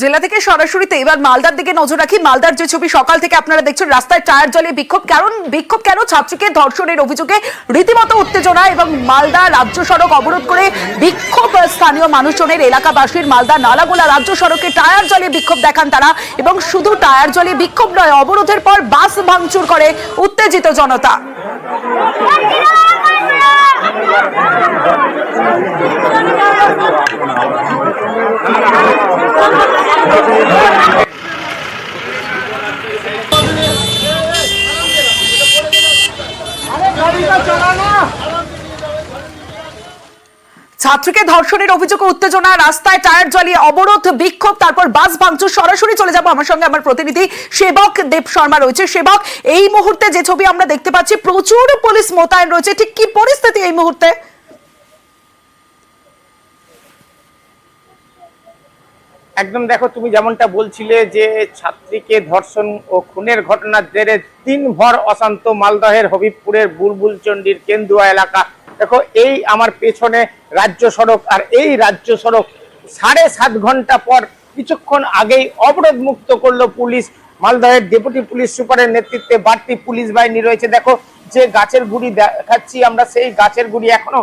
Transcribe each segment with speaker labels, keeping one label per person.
Speaker 1: জেলা থেকে সরাসরিতে এবার মালদার দিকে নজর রাখি। মালদার যে ছবি সকাল থেকে আপনারা দেখছেন, রাস্তায় টায়ার জ্বালিয়ে বিক্ষোভ কেন? ছাত্রীকে ধর্ষণের অভিযোগে রীতিমতো উত্তেজনা এবং মালদা রাজ্য সড়ক অবরোধ করে বিক্ষোভ স্থানীয় মানুষজনের, এলাকাবাসীর। মালদা নালাগোলা রাজ্য সড়কে টায়ার জ্বালিয়ে বিক্ষোভ দেখান তারা, এবং শুধু টায়ার জ্বালিয়ে বিক্ষোভ নয়, অবরোধের পর বাস ভাঙচুর করে উত্তেজিত জনতা। ছাত্রীকে ধর্ষণের অভিযোগে উত্তেজনা, রাস্তায় টায়ার জ্বালিয়ে অবরোধ, বিক্ষোভ, তারপর বাস ভাঙচুর। সরাসরি চলে যাব, আমার সঙ্গে আমার প্রতিনিধি সেবক দেব শর্মা রয়েছে। সেবক, এই মুহূর্তে যে ছবি আমরা দেখতে পাচ্ছি, প্রচুর পুলিশ মোতায়েন রয়েছে, ঠিক কি পরিস্থিতি এই মুহূর্তে?
Speaker 2: একদম দেখো, তুমি যেমনটা বলছিলে যে ছাত্রীকে ধর্ষণ ও খুনের ঘটনার জেরে দিনভর অশান্ত মালদহের হবিবপুরের বুলবুল চন্ডির কেন্দুয়া এলাকা। দেখো, এই আমার পেছনে রাজ্য সড়ক, আর এই রাজ্য সড়ক 7.5 ঘন্টা পর কিছুক্ষণ আগেই অবরোধ মুক্ত করলো পুলিশ। মালদহের ডেপুটি পুলিশ সুপারের নেতৃত্বে বাড়তি পুলিশ বাহিনী রয়েছে। দেখো, যে গাছের গুড়ি দেখাচ্ছি আমরা, সেই গাছের গুড়ি এখনো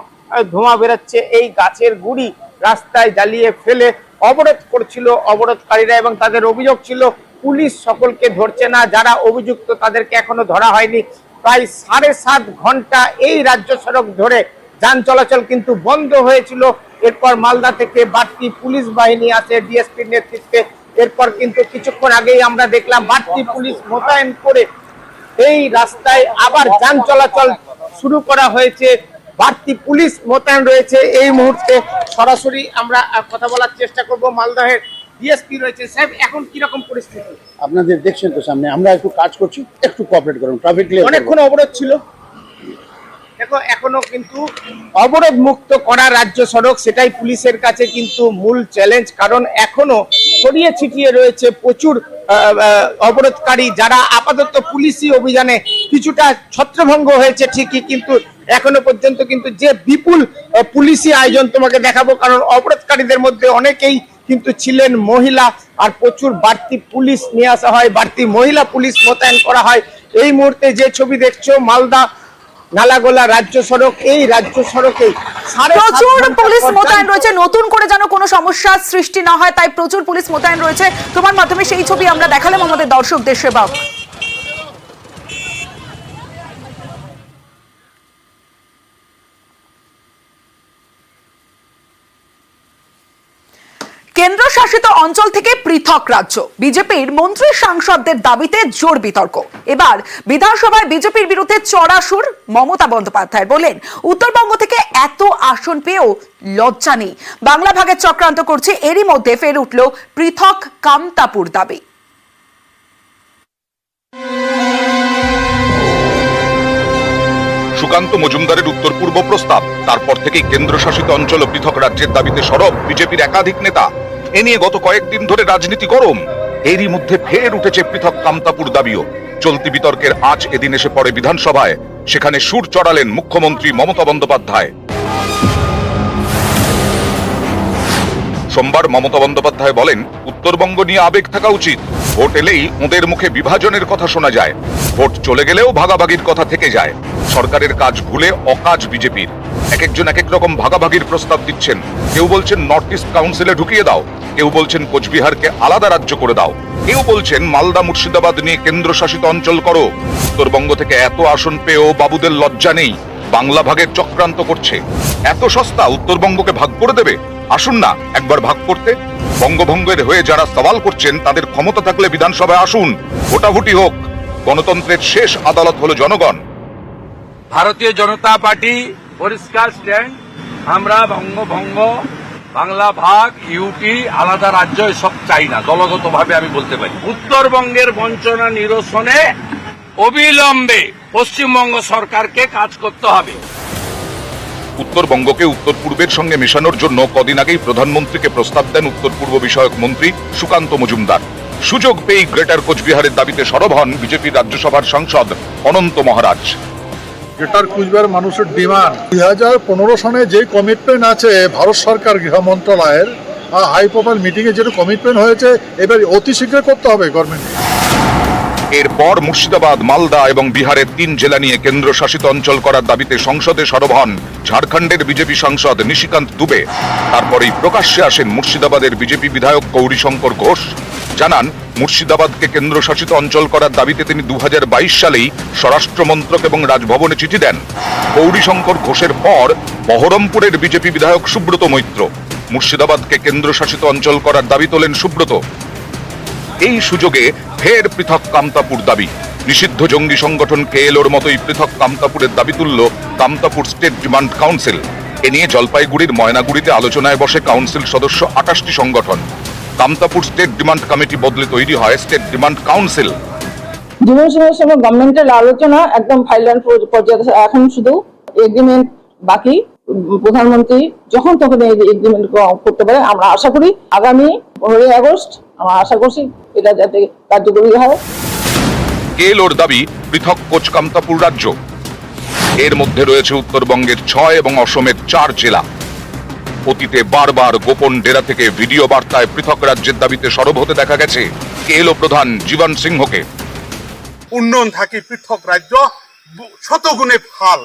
Speaker 2: ধোঁয়া বেরোচ্ছে। এই গাছের গুড়ি রাস্তায় জ্বালিয়ে ফেলে অবরোধ করছিল অবরোধকারীরা, এবং তাদের অভিযোগ ছিল পুলিশ সকলকে ধরছে না, যারা অভিযুক্ত তাদেরকে এখনো ধরা হয়নি। প্রায় 7.5 ঘন্টা এই রাজ্য সড়ক ধরে যান চলাচল কিন্তু বন্ধ হয়েছিল। এরপর মালদা থেকে বাড়তি পুলিশ বাহিনী আসে ডিএসপির নেতৃত্বে। এরপর কিন্তু কিছুক্ষণ আগেই আমরা দেখলাম বাড়তি পুলিশ মোতায়েন করে এই রাস্তায় আবার যান চলাচল শুরু করা হয়েছে। বাড়তি পুলিশ মোতায়েন রয়েছে এই মুহূর্তে। সরাসরি আমরা কথা বলার চেষ্টা করব। মালদহের ডিএসপি রয়েছে। সাহেব, এখন কি রকম পরিস্থিতি?
Speaker 3: আপনাদের দেখছেন তো সামনে, আমরা একটু কাজ করছি, একটু কোঅপারেট করুন। ট্রাফিক ক্লিয়ার
Speaker 2: অনেকক্ষণ অবরোধ ছিল। দেখো, এখনো কিন্তু অবরোধ মুক্ত করা রাজ্য সড়ক, সেটাই পুলিশের কাছে কিন্তু মূল চ্যালেঞ্জ। কারণ এখনো ছড়িয়ে ছিটিয়ে রয়েছে প্রচুর অবরোধকারী, যারা আপাতত পুলিশি অভিযানে কিছুটা ছত্রভঙ্গ হয়েছে ঠিকই, কিন্তু এখনো পর্যন্ত কিন্তু যে বিপুল পুলিশি আয়োজন তোমাকে দেখাবো, কারণ অবরোধকারীদের মধ্যে অনেকেই কিন্তু ছিলেন মহিলা, আর প্রচুর বাড়তি পুলিশ নিয়ে আসা হয়, বাড়তি মহিলা পুলিশ মোতায়েন করা হয়। এই মুহূর্তে যে ছবি দেখছো, মালদা নালাগোলা রাজ্য সড়ক, এই রাজ্য সড়কে
Speaker 1: প্রচুর পুলিশ মোতায়েন রয়েছে। নতুন করে যেন কোনো সমস্যার সৃষ্টি না হয়, তাই প্রচুর পুলিশ মোতায়েন রয়েছে। তোমার মাধ্যমে সেই ছবি আমরা দেখালাম আমাদের দর্শকদের। সেবক, কেন্দ্রশাসিত অঞ্চল থেকে পৃথক রাজ্য, বিজেপির মন্ত্রী সাংসদদের দাবিতে জোর বিতর্ক। এবার বিধানসভায় বিজেপির বিরুদ্ধে চড়া সুর মমতা বন্দ্যোপাধ্যায় বলেন, উত্তরবঙ্গ থেকে এত আসন পেয়েও লজ্জা নেই, বাংলা ভাগের চক্রান্ত করছে। এরই মধ্যে ফের উঠল পৃথক কামতাপুর দাবি।
Speaker 4: সুকান্ত মজুমদারের উত্তর পূর্ব প্রস্তাব, তারপর থেকে কেন্দ্রশাসিত অঞ্চল ও পৃথক রাজ্যের দাবিতে সরব বিজেপির একাধিক নেতা। এ নিয়ে গত কয়েকদিন ধরে রাজনীতি গরম। এরই মধ্যে ফের উঠেছে পৃথক কামতাপুর দাবিও। চলতি বিতর্কের আজ এদিন এসে পড়ে বিধানসভায়। সেখানে সুর চড়ালেন মুখ্যমন্ত্রী মমতা বন্দ্যোপাধ্যায়। সোমবার মমতা বন্দ্যোপাধ্যায় বলেন, উত্তরবঙ্গ নিয়ে আবেগ থাকা উচিত। ভোট এলেই ওদের মুখে বিভাজনের কথা শোনা যায়, ভোট চলে গেলেও ভাগাভাগির কথা থেকে যায়। সরকারের কাজ ভুলে অকাজ বিজেপির। এক একজন এক এক রকম ভাগাভাগির প্রস্তাব দিচ্ছেন। কেউ বলছেন নর্থ ইস্ট কাউন্সিলে ঢুকিয়ে দাও, কেউ বলছেন কোচবিহারকে আলাদা রাজ্য করে দাও, কেউ বলছেন মালদা মুর্শিদাবাদ নিয়ে কেন্দ্রশাসিত অঞ্চল করো। উত্তরবঙ্গ থেকে এত আসন পেয়েও বাবুদের লজ্জা নেই, বাংলা ভাগের চক্রান্ত করছে। এত সস্তা উত্তরবঙ্গকে ভাগ করে দেবে? আসুন না একবার ভাগ করতে। বঙ্গভঙ্গের হয়ে যারা সওয়াল করছেন, তাদের ক্ষমতা থাকলে বিধানসভায় আসুন, ভোটাভুটি হোক। গণতন্ত্রের শেষ আদালত হলো জনগণ।
Speaker 5: ভারতীয় জনতা পার্টি পরিষ্কার স্ট্যান্ড, আমরা বঙ্গভঙ্গ, বাংলা ভাগ, ইউটি, আলাদা রাজ্য এসব চাই না। দলগতভাবে আমি বলতে পারি, উত্তরবঙ্গের বঞ্চনা নিরসনে অবিলম্বে পশ্চিমবঙ্গ সরকারকে কাজ করতে হবে।
Speaker 4: উত্তরবঙ্গকে উত্তর পূর্বের সঙ্গে মেশানোর জন্য কদিন আগেই প্রধানমন্ত্রীকে প্রস্তাব দেন উত্তর পূর্ব বিষয়ক মন্ত্রী সুকান্ত মজুমদার। সুযোগ পেয়ে গ্রেটার কোচবিহারের দাবিতে সরব হন বিজেপির রাজ্যসভার সাংসদ অনন্ত মহারাজ।
Speaker 6: গ্রেটার কুচবিহার মানুষের ডিমান্ড 2015 সনে যে কমিটমেন্ট আছে ভারত সরকার গৃহ মন্ত্রণালয়ের, হাই প্রোফাইল মিটিংয়ে যেটা কমিটমেন্ট হয়েছে এবার অতি শীঘ্র করতে হবে গভর্নমেন্ট।
Speaker 4: এরপর মুর্শিদাবাদ, মালদা এবং বিহারের 3 জেলা নিয়ে কেন্দ্রশাসিত অঞ্চল করার দাবিতে সংসদে সরব হন ঝাড়খণ্ডের বিজেপি সাংসদ নিশিকান্ত দুবে। তারপরেই প্রকাশ্যে আসেন মুর্শিদাবাদের বিজেপি বিধায়ক গৌরীশঙ্কর ঘোষ। জানান, মুর্শিদাবাদকে কেন্দ্রশাসিত অঞ্চল করার দাবিতে তিনি 2022 সালেই স্বরাষ্ট্র মন্ত্রক এবং রাজভবনে চিঠি দেন। গৌরীশঙ্কর ঘোষের পর বহরমপুরের বিজেপি বিধায়ক সুব্রত মৈত্র মুর্শিদাবাদকে কেন্দ্রশাসিত অঞ্চল করার দাবি তোলেন সুব্রত। এই সুযোগে ফের পৃথক কামতাপুর দাবি। নিষিদ্ধ জঙ্গি সংগঠন কেএলওর মতোই পৃথক কামতাপুরের দাবি তুলল কামতাপুর স্টেট ডিমান্ড কাউন্সিল। এ নিয়ে জলপাইগুড়ির ময়নাগুড়িতে আলোচনায় বসে কাউন্সিল সদস্য 28টি সংগঠন। কামতাপুর স্টেট ডিমান্ড কমিটি বদলে তৈরি হয় স্টেট ডিমান্ড কাউন্সিল।
Speaker 7: জীবন সিংহের সঙ্গে গভর্নমেন্টের আলোচনা একদম ফাইনাল পর্যায়ে, এখন শুধু এগ্রিমেন্ট বাকি। প্রধানমন্ত্রী যখন তখন এই এগ্রিমেন্ট করতে পারে। আমরা আশা করি আগামী 15ই আগস্ট আমরা আশা করছি এটা যাতে কার্যকরী হয়।
Speaker 4: কেএলওর দাবি পৃথক কোচ কামতাপুর রাজ্য। এর মধ্যে রয়েছে উত্তরবঙ্গের 6 এবং অসমের 4 জেলা। অতীতে বারবার গোপন ডেরা থেকে ভিডিও বার্তায় পৃথক রাজ্যের দাবিতে সরব হতে দেখা গেছে কেএলও প্রধান জীবন সিংহকে।
Speaker 8: উন্নয়ন থাকি পৃথক রাজ্য শতগুণে ভাল।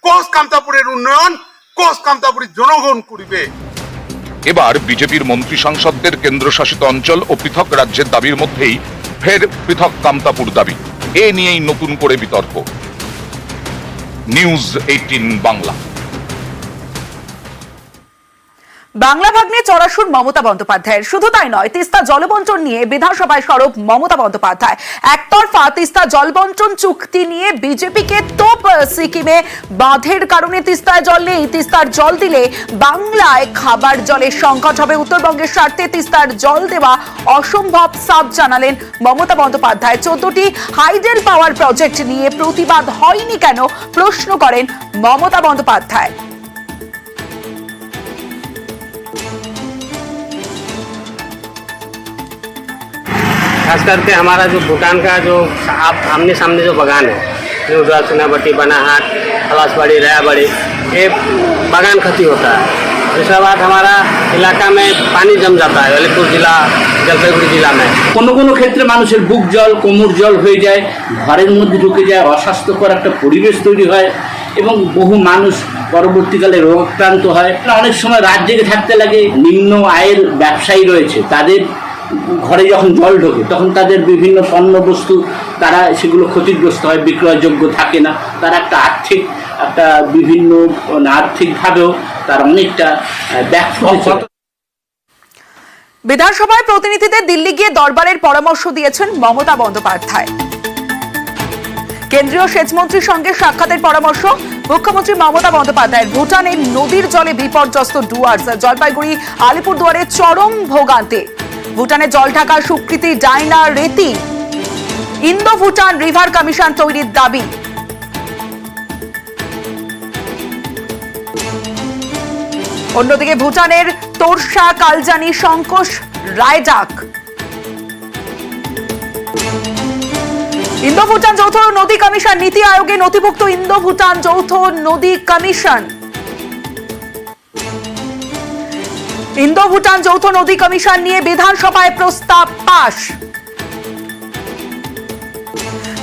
Speaker 8: কোচ কামতাপুরের উন্নয়ন কোচ কামতাপুরের জনগণ করিবে।
Speaker 4: এবার বিজেপির মন্ত্রী সাংসদদের কেন্দ্রশাসিত অঞ্চল ও পৃথক রাজ্যের দাবির মধ্যেই ফের পৃথক কামতাপুর দাবি। এ নিয়েই নতুন করে বিতর্ক। নিউজ 18 বাংলা।
Speaker 1: বাংলা ভাগ্নে চড়াশুর মমতা বন্দ্যোপাধ্যায়ের। শুধু তাই নয়, তিস্তা জলবন্টন নিয়ে বিধানসভায় সরব মমতা বন্দ্যোপাধ্যায়। একতরফা তিস্তা জলবন্টন চুক্তি নিয়ে বিজেপিকে তোপ। সিকিমে বাঁধের কারণে তিস্তায় জল নেই, তিস্তার জল দিলে বাংলায় খাবার জলের সংকট হবে। উত্তরবঙ্গের স্বার্থে তিস্তার জল দেওয়া অসম্ভব, সাফ জানালেন মমতা বন্দ্যোপাধ্যায়। 14টি হাইডেল পাওয়ার প্রজেক্ট নিয়ে প্রতিবাদ হয়নি কেন প্রশ্ন করেন মমতা বন্দ্যোপাধ্যায়।
Speaker 9: खास करके हमारा जो भूटान का जो आमने सामने जो बागान है, न्यूडा, चुनाभट्टी, बनाहाट, पलासबाड़ी, रयाबाड़ी, ये बागान क्षति होता है। इसके बाद हमारा इलाका में पानी जम जाता है, ललितपुर जिला, जलपाईगुड़ी जिला में।
Speaker 10: কোনো কোনো ক্ষেত্রে মানুষের বুক জল, কোমর জল হয়ে যায়, ঘরের মধ্যে ঢুকে যায়, অস্বাস্থ্যকর একটা পরিবেশ তৈরি হয় এবং বহু মানুষ পরবর্তীকালে রোগাক্রান্ত হয়। অনেক সময় রাত জেগে থাকতে লাগে। নিম্ন আয়ের ব্যবসায়ী রয়েছে, তাদের ঘরে যখন জল ঢোকে তখন তাদের বিভিন্ন পণ্য বস্তু তারা সেগুলো ক্ষতিগ্রস্ত হয়, বিক্রয়যোগ্য থাকে না। তারা একটা বিভিন্ন আর্থিকভাবেও তার অনেকটা ব্যর্থ হয়েছে।
Speaker 1: বিধানসভায় প্রতিনিধিদের দিল্লি গিয়ে দরবারের পরামর্শ দিয়েছেন মমতা বন্দ্যোপাধ্যায়। কেন্দ্রীয় সেচমন্ত্রীর সঙ্গে সাক্ষাতের পরামর্শ মুখ্যমন্ত্রী মমতা বন্দ্যোপাধ্যায়ের। ভুটানের নদীর জলে বিপর্যস্ত ডুয়ার্স, জলপাইগুড়ি আলিপুরদুয়ারে চরম ভোগান্তে। ভুটানে জল ঢাকার স্বীকৃতি ডাইনা রেতি। ইন্দো ভুটান রিভার কমিশন তৈরির দাবি। অন্যদিকে ভুটানের তোরসা, কালজানি, সংকোশ, রায়ডাক। ইন্দো ভুটান যৌথ নদী কমিশন নীতি আয়োগে নথিভুক্ত ইন্দো ভুটান যৌথ নদী কমিশন। ইন্দো ভুটান যৌথ নদী কমিশন নিয়ে বিধানসভায় প্রস্তাব পাশ।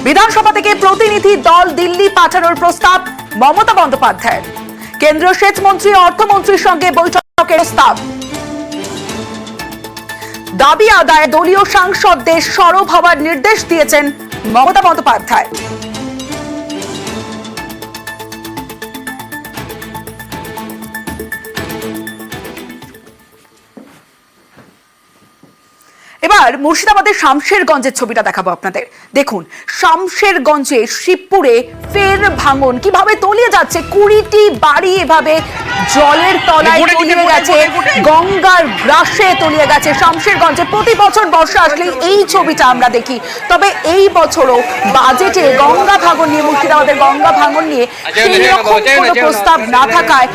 Speaker 1: বিধানসভা থেকে প্রতিনিধি দল দিল্লি পাঠানোর প্রস্তাব মমতা বন্দ্যোপাধ্যায়ের। কেন্দ্রীয় সেচ মন্ত্রী, অর্থমন্ত্রীর সঙ্গে বৈঠকের প্রস্তাব। দাবি আদায়ে দলীয় সাংসদদের সরব হওয়ার নির্দেশ দিয়েছেন মমতা বন্দ্যোপাধ্যায়। এবার মুর্শিদাবাদের শামশেরগঞ্জের ছবিটা দেখাবো আপনাদের। দেখুন, শামশেরগঞ্জে শিবপুরে ফের ভাঙন। কিভাবে তলিয়ে যাচ্ছে 20টি বাড়ি, এভাবে জলের তলায় তলিয়ে গেছে, গঙ্গার গ্রাসে তলিয়ে গেছে শামশেরগঞ্জে। প্রতি বছর বর্ষা আসলে এই ছবিটা আমরা দেখি, তবে এই বছরও বাজেটে গঙ্গা ভাঙন নিয়ে, মুর্শিদাবাদের গঙ্গা ভাঙন নিয়ে সেই রকম কোনো প্রস্তাব না থাকায়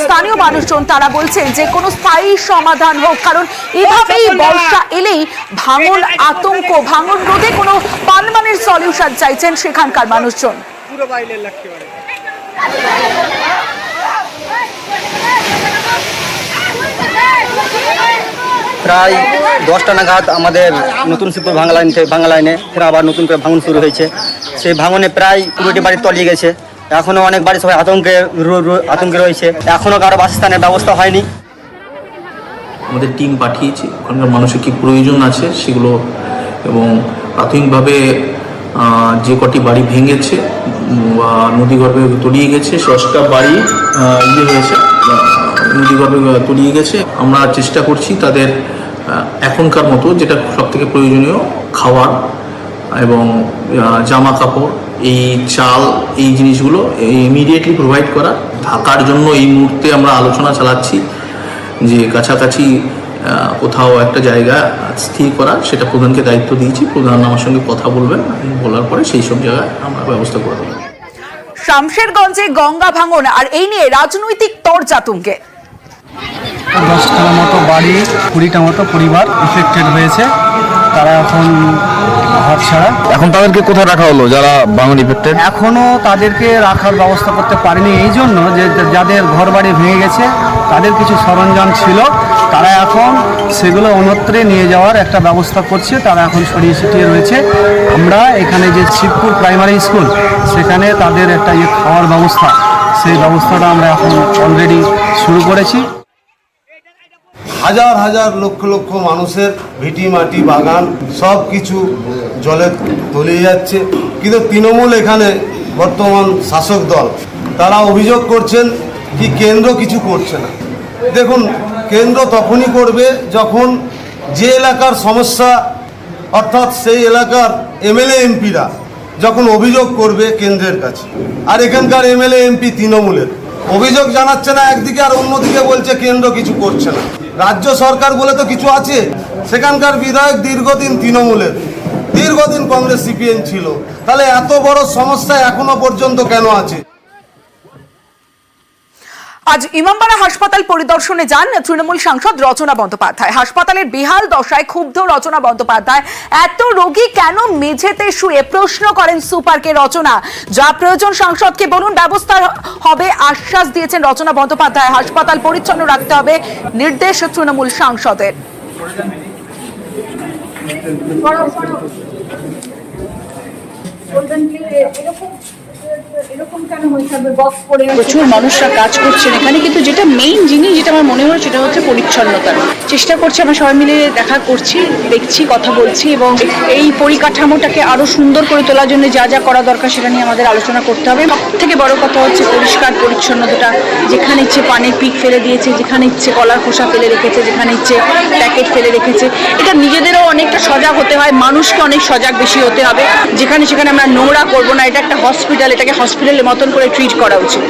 Speaker 1: স্থানীয় মানুষজন তারা বলছেন যে কোনো স্থায়ী সমাধান হোক, কারণ এভাবেই বর্ষা এলেই ভাঙন আতঙ্ক, ভাঙন রোধে কোনো পার্মানেন্ট সলিউশন চাইছেন সেখানকার মানুষজন।
Speaker 9: প্রায় 10টা নাগাদ আমাদের নতুন শিবপুর ভাঙা লাইনে ফের আবার নতুন করে ভাঙন শুরু হয়েছে। সেই ভাঙনে প্রায় 20টি বাড়ি তলিয়ে গেছে। এখনও অনেক বাড়ি সবাই আতঙ্কে রয়েছে। এখনও কারো বাসস্থানের ব্যবস্থা হয়নি।
Speaker 11: আমাদের টিম পাঠিয়েছি, ওখানকার মানুষের কী প্রয়োজন আছে সেগুলো, এবং প্রাথমিকভাবে যে কটি বাড়ি ভেঙেছে বা নদীগর্ভে তলিয়ে গেছে, 10টা বাড়ি হয়েছে, নদীগর্ভে তলিয়ে গেছে। আমরা চেষ্টা করছি তাদের এখনকার মতো যেটা সবথেকে প্রয়োজনীয় খাবার এবং জামা কাপড়, এই চাল, এই জিনিসগুলো ইমিডিয়েটলি প্রোভাইড করা। থাকার জন্য এই মুহূর্তে আমরা আলোচনা চালাচ্ছি যে কাছাকাছি কোথাও একটা জায়গা স্থির করা, সেটা প্রধানকে দায়িত্ব দিয়েছি। প্রধান আমার সঙ্গে কথা বলবেন, বলার পরে সেই সব জায়গায় আমরা ব্যবস্থা করে দেবো।
Speaker 1: শামশেরগঞ্জে গঙ্গা ভাঙন আর এই নিয়ে রাজনৈতিক তরজাতুঙ্গে।
Speaker 9: 10টার মতো বাড়ি, 20টা মতো পরিবার এফেক্টেড হয়েছে। তারা এখন ঘর ছাড়া।
Speaker 3: এখন তাদেরকে কোথায় রাখা হলো যারা ভাঙন ইফেক্টেড?
Speaker 9: এখনও তাদেরকে রাখার ব্যবস্থা করতে পারেনি এই জন্য যে যাদের ঘর বাড়ি ভেঙে গেছে তাদের কিছু সরঞ্জাম ছিল, তারা এখন সেগুলো অন্যত্রে নিয়ে যাওয়ার একটা ব্যবস্থা করছে। তারা এখন ছড়িয়ে ছিটিয়ে রয়েছে। আমরা এখানে যে শিবপুর প্রাইমারি স্কুল, সেখানে তাদের একটা খাওয়ার ব্যবস্থা, সেই ব্যবস্থাটা আমরা এখন অলরেডি শুরু করেছি।
Speaker 12: হাজার হাজার লক্ষ লক্ষ মানুষের ভিটি মাটি বাগান সব কিছু জলে তলিয়ে যাচ্ছে। কিন্তু তৃণমূল এখানে বর্তমান শাসক দল, তারা অভিযোগ করছেন কি কেন্দ্র কিছু করছে না। দেখুন, কেন্দ্র তখনই করবে যখন যে এলাকার সমস্যা, অর্থাৎ সেই এলাকার এমএলএ এমপিরা যখন অভিযোগ করবে কেন্দ্রের কাছে। আর এখানকার এমএলএ এমপি তৃণমূলের অভিযোগ জানাচ্ছে না একদিকে, আর অন্যদিকে বলছে কেন্দ্র কিছু করছে না। রাজ্য সরকার বলে তো কিছু আছে। সেখানকার বিধায়ক দীর্ঘদিন তৃণমূলের, দীর্ঘদিন কংগ্রেস সিপিএম ছিল। তাহলে এত বড় সমস্যা এখনো পর্যন্ত কেন আছে?
Speaker 1: আজ ইমামবাড়া হাসপাতাল পরিদর্শনে যান তৃণমূল সাংসদ রচনা বন্দ্যোপাধ্যায়। হাসপাতালের বেহাল দশায় ক্ষুব্ধ রচনা বন্দ্যোপাধ্যায়। এত রোগী কেন মেঝেতে শুয়ে, প্রশ্ন করেন সুপারকে রচনা। যা প্রয়োজন সাংসদকে বলুন, ব্যবস্থা হবে আশ্বাস দিয়েছেন রচনা বন্দ্যোপাধ্যায়। হাসপাতাল পরিচ্ছন্ন রাখতে হবে নির্দেশ তৃণমূল সাংসদের।
Speaker 7: প্রচুর মানুষরা কাজ করছেন এখানে, কিন্তু যেটা মেইন জিনিস যেটা আমার মনে হয় সেটা হচ্ছে পরিচ্ছন্নতা। চেষ্টা করছি, আমরা সবাই মিলে দেখা করছি, দেখছি, কথা বলছি, এবং এই পরিকাঠামোটাকে আরো সুন্দর করে তোলার জন্য যা যা করা দরকার সেটা নিয়ে আমাদের আলোচনা করতে হবে। সব থেকে বড় কথা হচ্ছে পরিষ্কার পরিচ্ছন্নতাটা। যেখানে ইচ্ছে পানির পিক ফেলে দিয়েছে, যেখানে ইচ্ছে কলার খোসা ফেলে রেখেছে, যেখানে ইচ্ছে প্যাকেট ফেলে রেখেছে। এটা নিজেদেরও অনেকটা সজাগ হতে হয়, মানুষকে অনেক সজাগ বেশি হতে হবে। যেখানে সেখানে আমরা নোংরা করবো না। এটা একটা হসপিটাল, এটাকে হসপিটালের মতন করে ট্রিট করা উচিত।